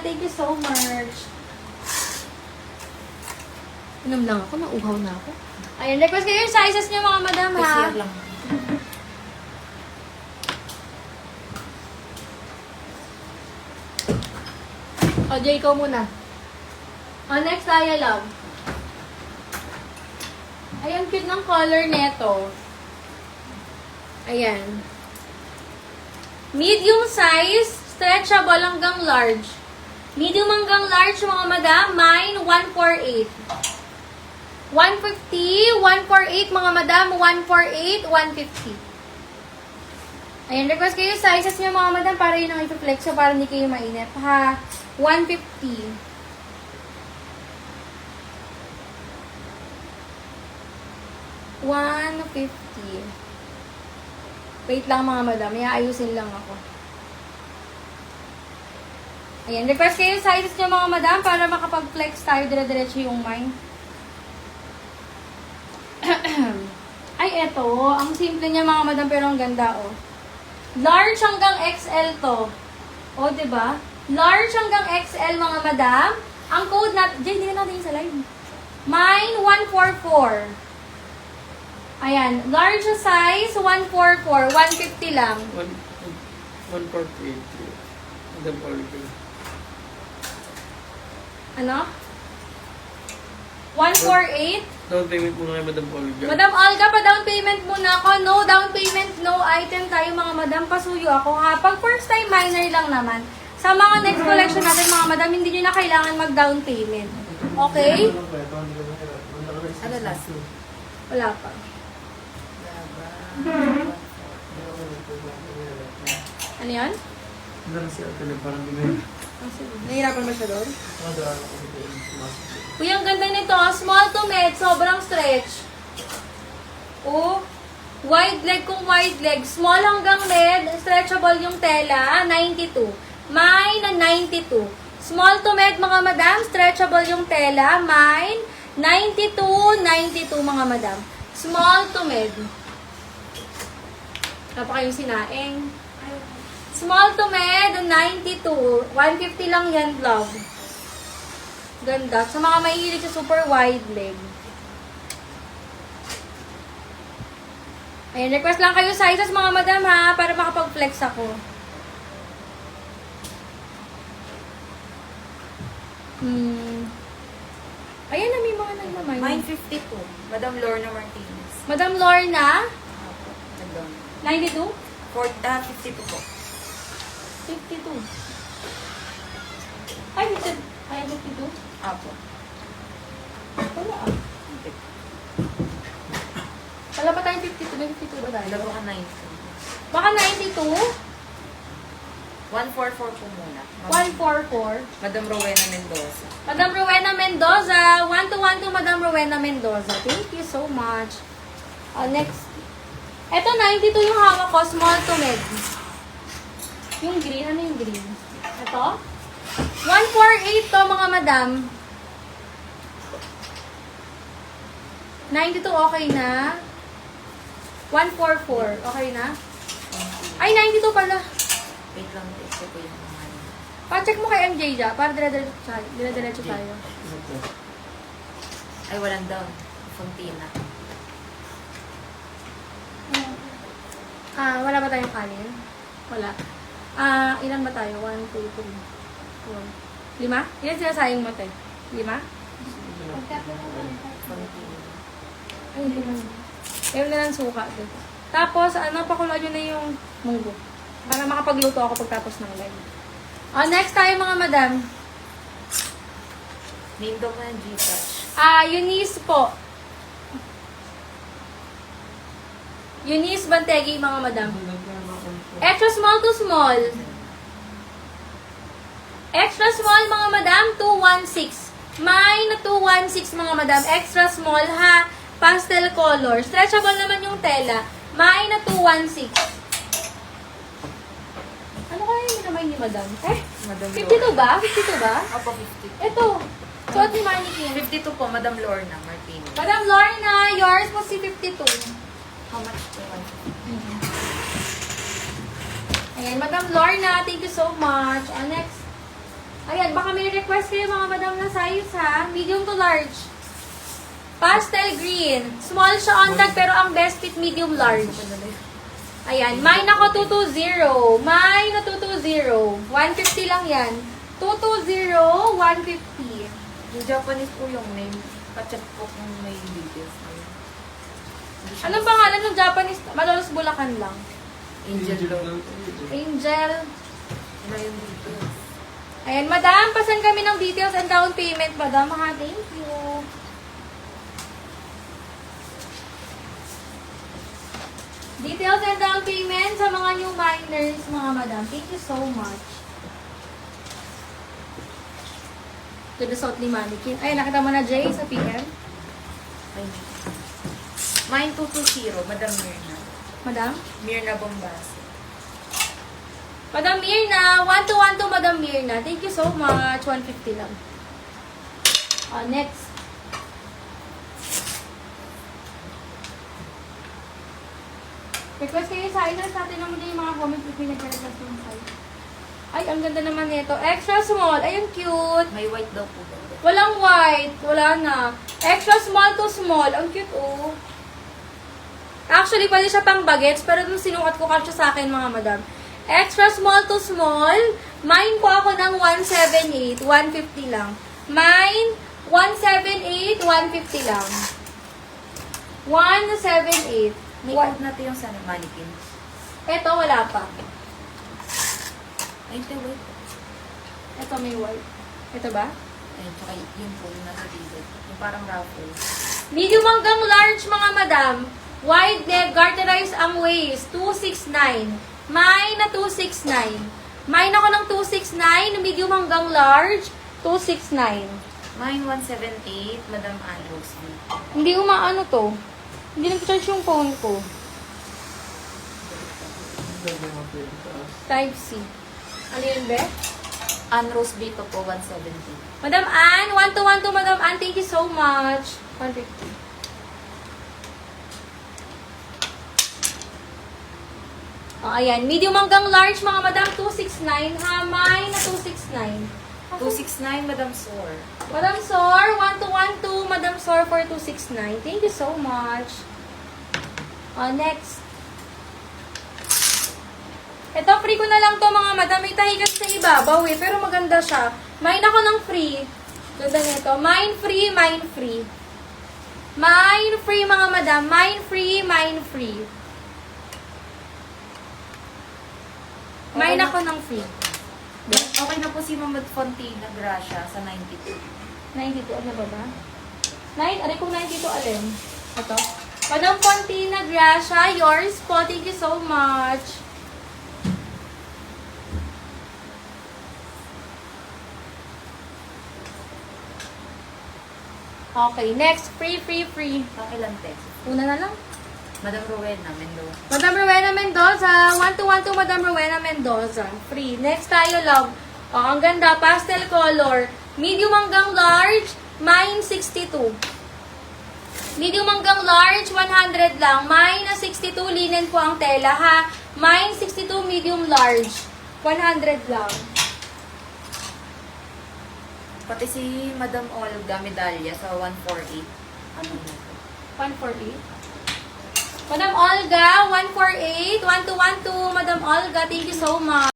Thank you so much. Inom lang ako. Nauuhaw na ako. Ayan, request kayo yung sizes niyo mga madam, ha? Kasi lang. O, Jay, ikaw muna. O, next tayo, love. Ayan, cute ng color neto. Ayan. Medium size, stretchable hanggang large. Medium hanggang large, mga madam, mine, 148. 150, 148, mga madam, 148, 150. Ayan, request kayo sizes niyo, mga madam, para yun ang ipiflex so para hindi kayo mainit, ha? 150. $150. Wait lang mga madam, may aayusin lang ako. Ayan, request kayo sizes niyo mga madam para makapag-flex tayo dire-diretso yung mine. Ay, eto. Ang simple niya mga madam pero ang ganda, oh. Large hanggang XL to. O, diba? Large hanggang XL mga madam. Ang code natin, Jay, hindi na natin yung sa live. Mine, 144. Ayan, large size, 144, 150 lang. 148. Madam Olga. Ano? 148? Down payment muna kay Madam Olga. Madam Olga, pa-down payment muna ako. No down payment, no item tayo mga madam. Pasuyo ako ha. Pag first time minor lang naman. Sa mga next collection natin mga madam, hindi nyo na kailangan mag-down payment. Okay? Ano last? Wala pa. Ano yan? Ano na siya? Parang ganyan. Nahihirapan ba siya doon? Uy, ang ganda nito. Small to med, sobrang stretch. Oh, wide leg kung wide leg. Small hanggang med, stretchable yung tela, 92. Mine na 92. Small to med, mga madam, stretchable yung tela. Mine, 92, 92, mga madam. Small to med. Napaka yung sinaing. Small to med, 92. 150 lang yan, love. Ganda. Sa mga mahilig sa super wide leg. Ayan, request lang kayo sizes mga madam ha, para makapag-flex ako. Ayan na, may mga nagmamay. Mine 52. Madam Lorna Martinez. Madam Lorna, Nagdoon. 92? 52 po. 52. Ay, 52. Ay, 52? Apo. Wala ah. Wala pa tayong 52. May 52 ba tayo? Dalawa ka 90. Baka 92? 144 po muna. 144. Madam Rowena Mendoza. Madam Rowena Mendoza. 1212 Madam Rowena Mendoza. Thank you so much. Next. Ito, 92 yung hawak ko. Small to med. Yung green. Ano yung green? Ito. 148 to, mga madam. 92 okay na. 144 okay na. Ay, 92 pala. Wait lang, ito po yung mga ano. Pa-check mo kay MJ dyan. Para dire-diretso tayo. Ay, walang down. Fontina. Wala ba tayong kanin? Wala. Ilan ba tayo? 1, 2, 3, 4, 5? Ilan sinasayang mo, te? 5? Fontina. Ay, 5. Ayaw na lang suka. Dito. Tapos, pakuloan nyo na yung munggo. Para makapagluto ako pagtapos ng live. Next tayo, mga madam. Name daw na yung G-Touch. Eunice po. Eunice Bantegi, mga madam. Extra small to small. Extra small, mga madam, 216. Mine na 216, mga madam. Extra small, ha? Pastel color. Stretchable naman yung tela. Mine na 216. Ano kaya yung minamay ni madam? Madam 52 ba? 52 ba? Opo, 50. Ito. Suot ni Mannequin. 52 po, Madam Lorna Martinez. Madam Lorna, yours po si 52. How much po? Ayan, Madam Lorna, thank you so much. Next. Ayan, baka may request kayo mga madam na size ha. Medium to large. Pastel green. Small siya on tag pero ang best fit medium large. Ayan, mine ako 220. Mine na 220. 150 lang yan. 220, 150. Yung Japanese po yung name. Pachat po kung may details na yun. Anong pangalan ng Japanese? Malolos Bulacan lang. Angel Lord. Angel. Iba yung details. Ayan, madam, pasan kami ng details and down payment, madam. Ha, thank you. Details and down payment sa mga new miners, mga madam. Thank you so much. To the suit ni Mannequin. Ay, nakita mo na, Jay, sa PM? Mine 220, Madam Mirna. Madam? Mirna Bombas. Madam Mirna, 1212 Madam Mirna. Thank you so much. 150 lang. Next. Request kayo sa size natin naman din yung mga comments if may nag-request yung size. Ay, ang ganda naman nito. Extra small. Ay, ang cute. May white daw po. Walang white. Wala na. Extra small to small. Ang cute, oh. Actually, pwede siya pang bagets, pero nung sinukat ko kasi sa akin, mga madam. Extra small to small. Mine po ako ng 178. 150 lang. Mine, 178. 150 lang. 178. May code natin yung sa mannequin. Ito, wala pa. Ay, ito, wait. Ito may white. Ito ba? Ayun, tsaka yun po yung nasa dito. Yung parang raffle. Medium hanggang large, mga madam. Wide neck, garterized ang waist. 269. Mine na 269. Mine ako ng 269. Medium hanggang large, 269. Mine 178, Madam Ann Rosie. Hindi umaano to. Hindi nag-charge yung phone ko. Type C. Ano yun, be? Ann Rose dito po, 170. Madam Ann, 1212 Madam Ann, thank you so much. 150. Ayan, medium hanggang large mga madam, 269. Hamay na 269. 269, Madam Sor. Madam Sor, 1212 Madam Sor for 269. Thank you so much. Next. Ito, free ko na lang to mga madam. May tahi kasi sa ibabaw eh, pero maganda siya. Mine ako ng free. Ganda nito. Mine free, mine free. Mine free mga madam. Mine free, mine free. Mine ako ng free. Okay na po si Mamad Fontina Gracia sa 92. 92, ano ba ba? Aray kong 92 alin? Ito. Madam Fontina Gracia, yours po. Thank you so much. Okay, next. Free. Kakilan text. Una na lang. Madam Rowena Mendoza. Madam Rowena Mendoza. 1212 Madam Rowena Mendoza. Free. Next tayo, love. Ang ganda. Pastel color. Medium hanggang large. Mine 62. Medium hanggang large, 100 lang. Mine na 62, linen po ang tela, ha? Mine 62, medium large. 100 lang. Pati si Madam Olga Medalya sa 148. Ano na po? 148. Madam Olga, 148. 1212, Madam Olga. Thank you so much.